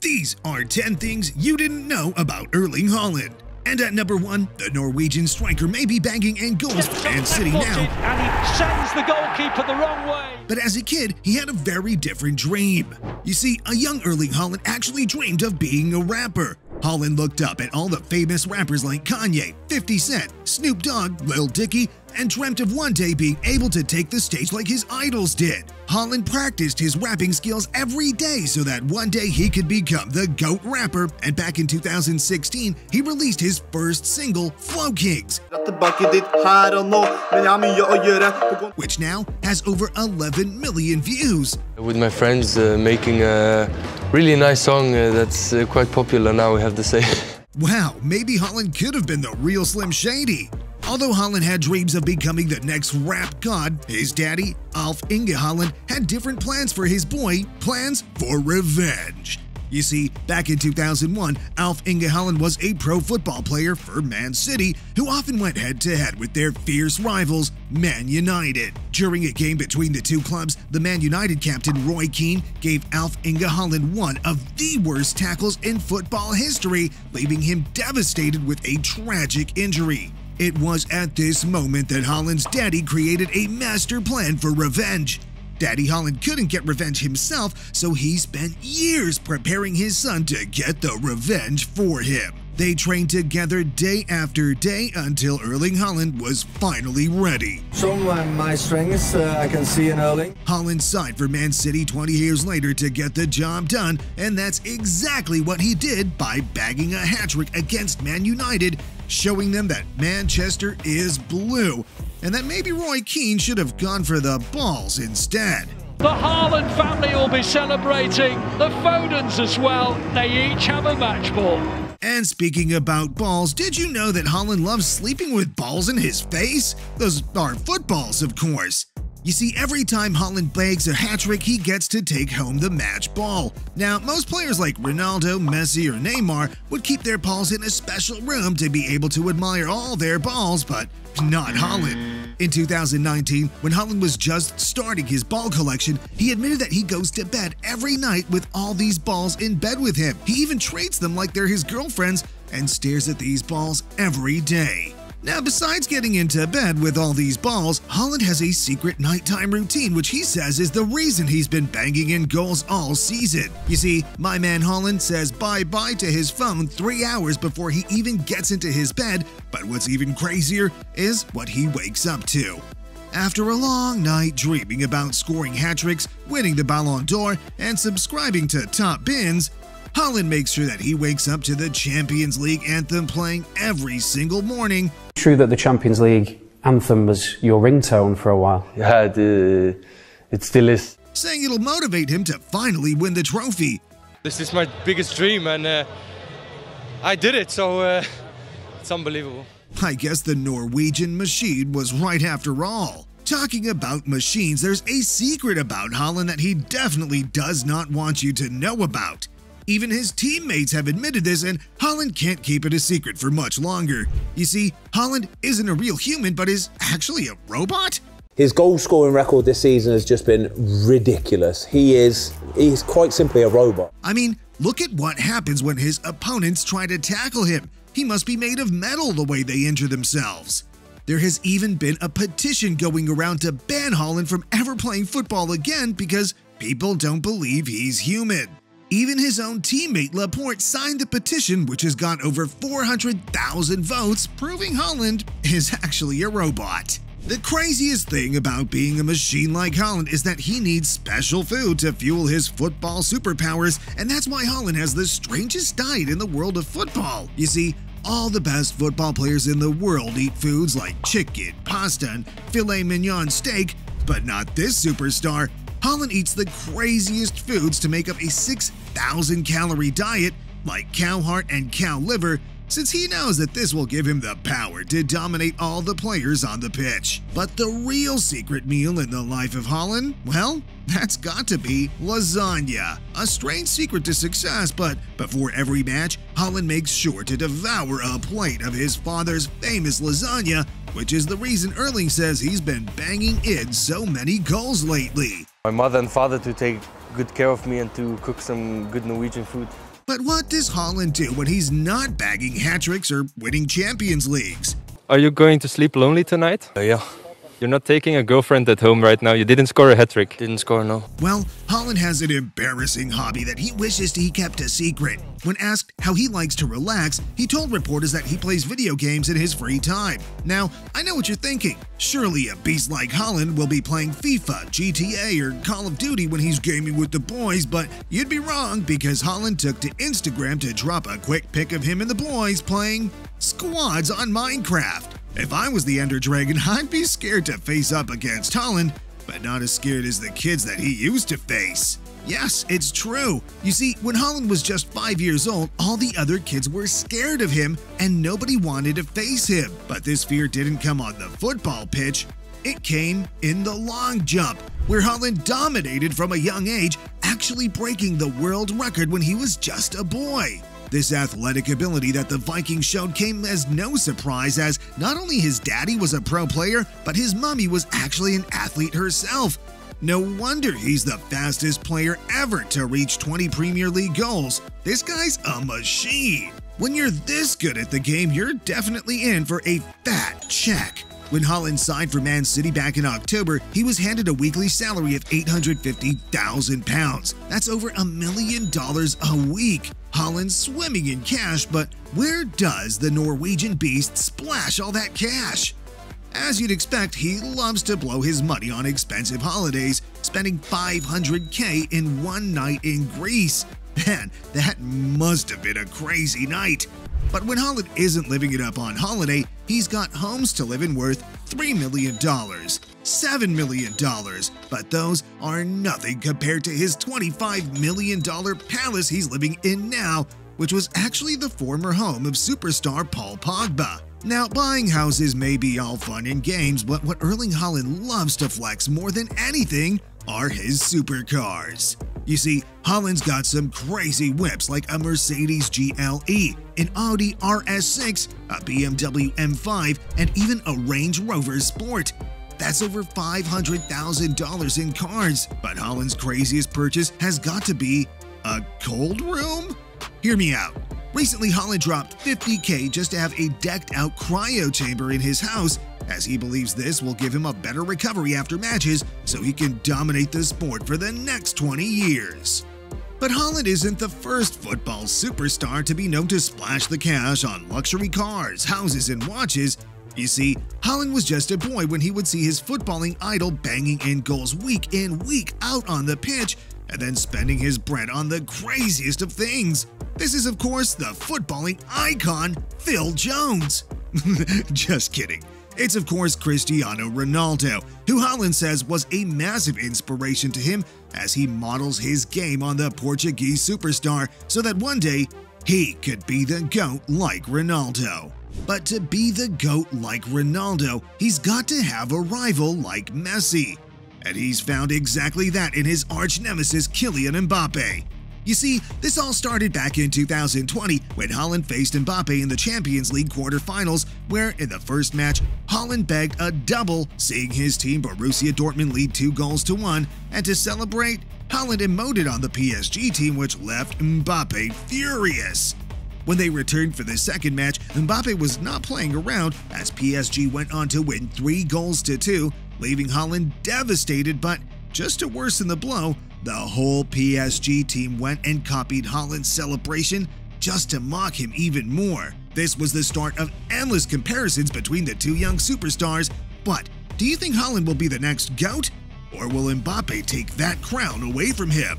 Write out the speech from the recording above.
These are 10 things you didn't know about Erling Haaland. And at number 1, the Norwegian striker may be banging in goals for Man City now. And he sends the goalkeeper the wrong way. But as a kid, he had a very different dream. You see, a young Erling Haaland actually dreamed of being a rapper. Haaland looked up at all the famous rappers like Kanye, 50 Cent, Snoop Dogg, Lil Dicky, and dreamt of one day being able to take the stage like his idols did. Haaland practiced his rapping skills every day so that one day he could become the GOAT rapper, and back in 2016, he released his first single, Flow Kings, which now has over 11 million views. With my friends making a really nice song that's quite popular now, we have to say. Wow, maybe Haaland could have been the real Slim Shady. Although Haaland had dreams of becoming the next rap god, his daddy, Erling Haaland, had different plans for his boy, plans for revenge. You see, back in 2001, Erling Haaland was a pro football player for Man City who often went head-to-head with their fierce rivals, Man United. During a game between the two clubs, the Man United captain Roy Keane gave Erling Haaland one of the worst tackles in football history, leaving him devastated with a tragic injury. It was at this moment that Haaland's daddy created a master plan for revenge. Daddy Haaland couldn't get revenge himself, so he spent years preparing his son to get the revenge for him. They trained together day after day until Erling Haaland was finally ready. Show my strengths I can see in Erling. Haaland signed for Man City 20 years later to get the job done, and that's exactly what he did by bagging a hat-trick against Man United, showing them that Manchester is blue, and that maybe Roy Keane should have gone for the balls instead. The Haaland family will be celebrating, the Fodens as well. They each have a match ball. And speaking about balls, did you know that Haaland loves sleeping with balls in his face? Those are footballs, of course. You see, every time Haaland bags a hat-trick, he gets to take home the match ball. Now, most players like Ronaldo, Messi, or Neymar would keep their balls in a special room to be able to admire all their balls, but not Haaland. In 2019, when Haaland was just starting his ball collection, he admitted that he goes to bed every night with all these balls in bed with him. He even treats them like they're his girlfriends and stares at these balls every day. Now, besides getting into bed with all these balls, Haaland has a secret nighttime routine, which he says is the reason he's been banging in goals all season. You see, my man Haaland says bye-bye to his phone 3 hours before he even gets into his bed, but what's even crazier is what he wakes up to. After a long night dreaming about scoring hat-tricks, winning the Ballon d'Or, and subscribing to Top Bins, Haaland makes sure that he wakes up to the Champions League anthem playing every single morning. True that the Champions League anthem was your ringtone for a while? Yeah, it still is. Saying it'll motivate him to finally win the trophy. This is my biggest dream, and I did it, so it's unbelievable. I guess the Norwegian machine was right after all. Talking about machines, there's a secret about Haaland that he definitely does not want you to know about. Even his teammates have admitted this, and Haaland can't keep it a secret for much longer. You see, Haaland isn't a real human, but is actually a robot? His goal-scoring record this season has just been ridiculous. He's quite simply a robot. I mean, look at what happens when his opponents try to tackle him. He must be made of metal the way they injure themselves. There has even been a petition going around to ban Haaland from ever playing football again because people don't believe he's human. Even his own teammate Laporte signed the petition, which has got over 400,000 votes, proving Haaland is actually a robot. The craziest thing about being a machine like Haaland is that he needs special food to fuel his football superpowers, and that's why Haaland has the strangest diet in the world of football. You see, all the best football players in the world eat foods like chicken, pasta, and filet mignon steak, but not this superstar. Haaland eats the craziest foods to make up a 6,000-calorie diet, like cow heart and cow liver, since he knows that this will give him the power to dominate all the players on the pitch. But the real secret meal in the life of Haaland, well, that's got to be lasagna. A strange secret to success, but before every match, Haaland makes sure to devour a plate of his father's famous lasagna, which is the reason Erling says he's been banging in so many goals lately. My mother and father to take good care of me and to cook some good Norwegian food. But what does Haaland do when he's not bagging hat-tricks or winning Champions Leagues? Are you going to sleep lonely tonight? Yeah. You're not taking a girlfriend at home right now. You didn't score a hat-trick. Didn't score, no. Well, Haaland has an embarrassing hobby that he wishes he kept a secret. When asked how he likes to relax, he told reporters that he plays video games in his free time. Now, I know what you're thinking. Surely a beast like Haaland will be playing FIFA, GTA, or Call of Duty when he's gaming with the boys, but you'd be wrong because Haaland took to Instagram to drop a quick pic of him and the boys playing squads on Minecraft. If I was the Ender Dragon, I'd be scared to face up against Haaland, but not as scared as the kids that he used to face. Yes, it's true. You see, when Haaland was just 5 years old, all the other kids were scared of him and nobody wanted to face him. But this fear didn't come on the football pitch. It came in the long jump, where Haaland dominated from a young age, actually breaking the world record when he was just a boy. This athletic ability that the Vikings showed came as no surprise, as not only his daddy was a pro player, but his mommy was actually an athlete herself. No wonder he's the fastest player ever to reach 20 Premier League goals. This guy's a machine. When you're this good at the game, you're definitely in for a fat check. When Haaland signed for Man City back in October, he was handed a weekly salary of £850,000. That's over $1 million a week. Haaland's swimming in cash, but where does the Norwegian beast splash all that cash? As you'd expect, he loves to blow his money on expensive holidays, spending $500K in one night in Greece. Man, that must have been a crazy night. But when Haaland isn't living it up on holiday, he's got homes to live in worth $3 million, $7 million, but those are nothing compared to his $25 million palace he's living in now, which was actually the former home of superstar Paul Pogba. Now, buying houses may be all fun and games, but what Erling Haaland loves to flex more than anything are his supercars. You see, Haaland's got some crazy whips like a Mercedes GLE, an Audi RS6, a BMW M5, and even a Range Rover Sport. That's over $500,000 in cars. But Haaland's craziest purchase has got to be a cold room? Hear me out. Recently, Haaland dropped $50K just to have a decked-out cryo chamber in his house, as he believes this will give him a better recovery after matches so he can dominate the sport for the next 20 years. But Haaland isn't the first football superstar to be known to splash the cash on luxury cars, houses, and watches. You see, Haaland was just a boy when he would see his footballing idol banging in goals week in, week out on the pitch, and then spending his bread on the craziest of things. This is, of course, the footballing icon, Phil Jones. Just kidding. It's, of course, Cristiano Ronaldo, who Haaland says was a massive inspiration to him as he models his game on the Portuguese superstar so that one day he could be the GOAT like Ronaldo. But to be the GOAT like Ronaldo, he's got to have a rival like Messi. And he's found exactly that in his arch-nemesis Kylian Mbappe. You see, this all started back in 2020 when Haaland faced Mbappe in the Champions League quarterfinals, where in the first match, Haaland bagged a double, seeing his team Borussia Dortmund lead 2-1, and to celebrate, Haaland emoted on the PSG team, which left Mbappe furious. When they returned for the second match, Mbappe was not playing around as PSG went on to win 3-2, leaving Haaland devastated, but just to worsen the blow, the whole PSG team went and copied Haaland's celebration just to mock him even more. This was the start of endless comparisons between the two young superstars, but do you think Haaland will be the next GOAT? Or will Mbappe take that crown away from him?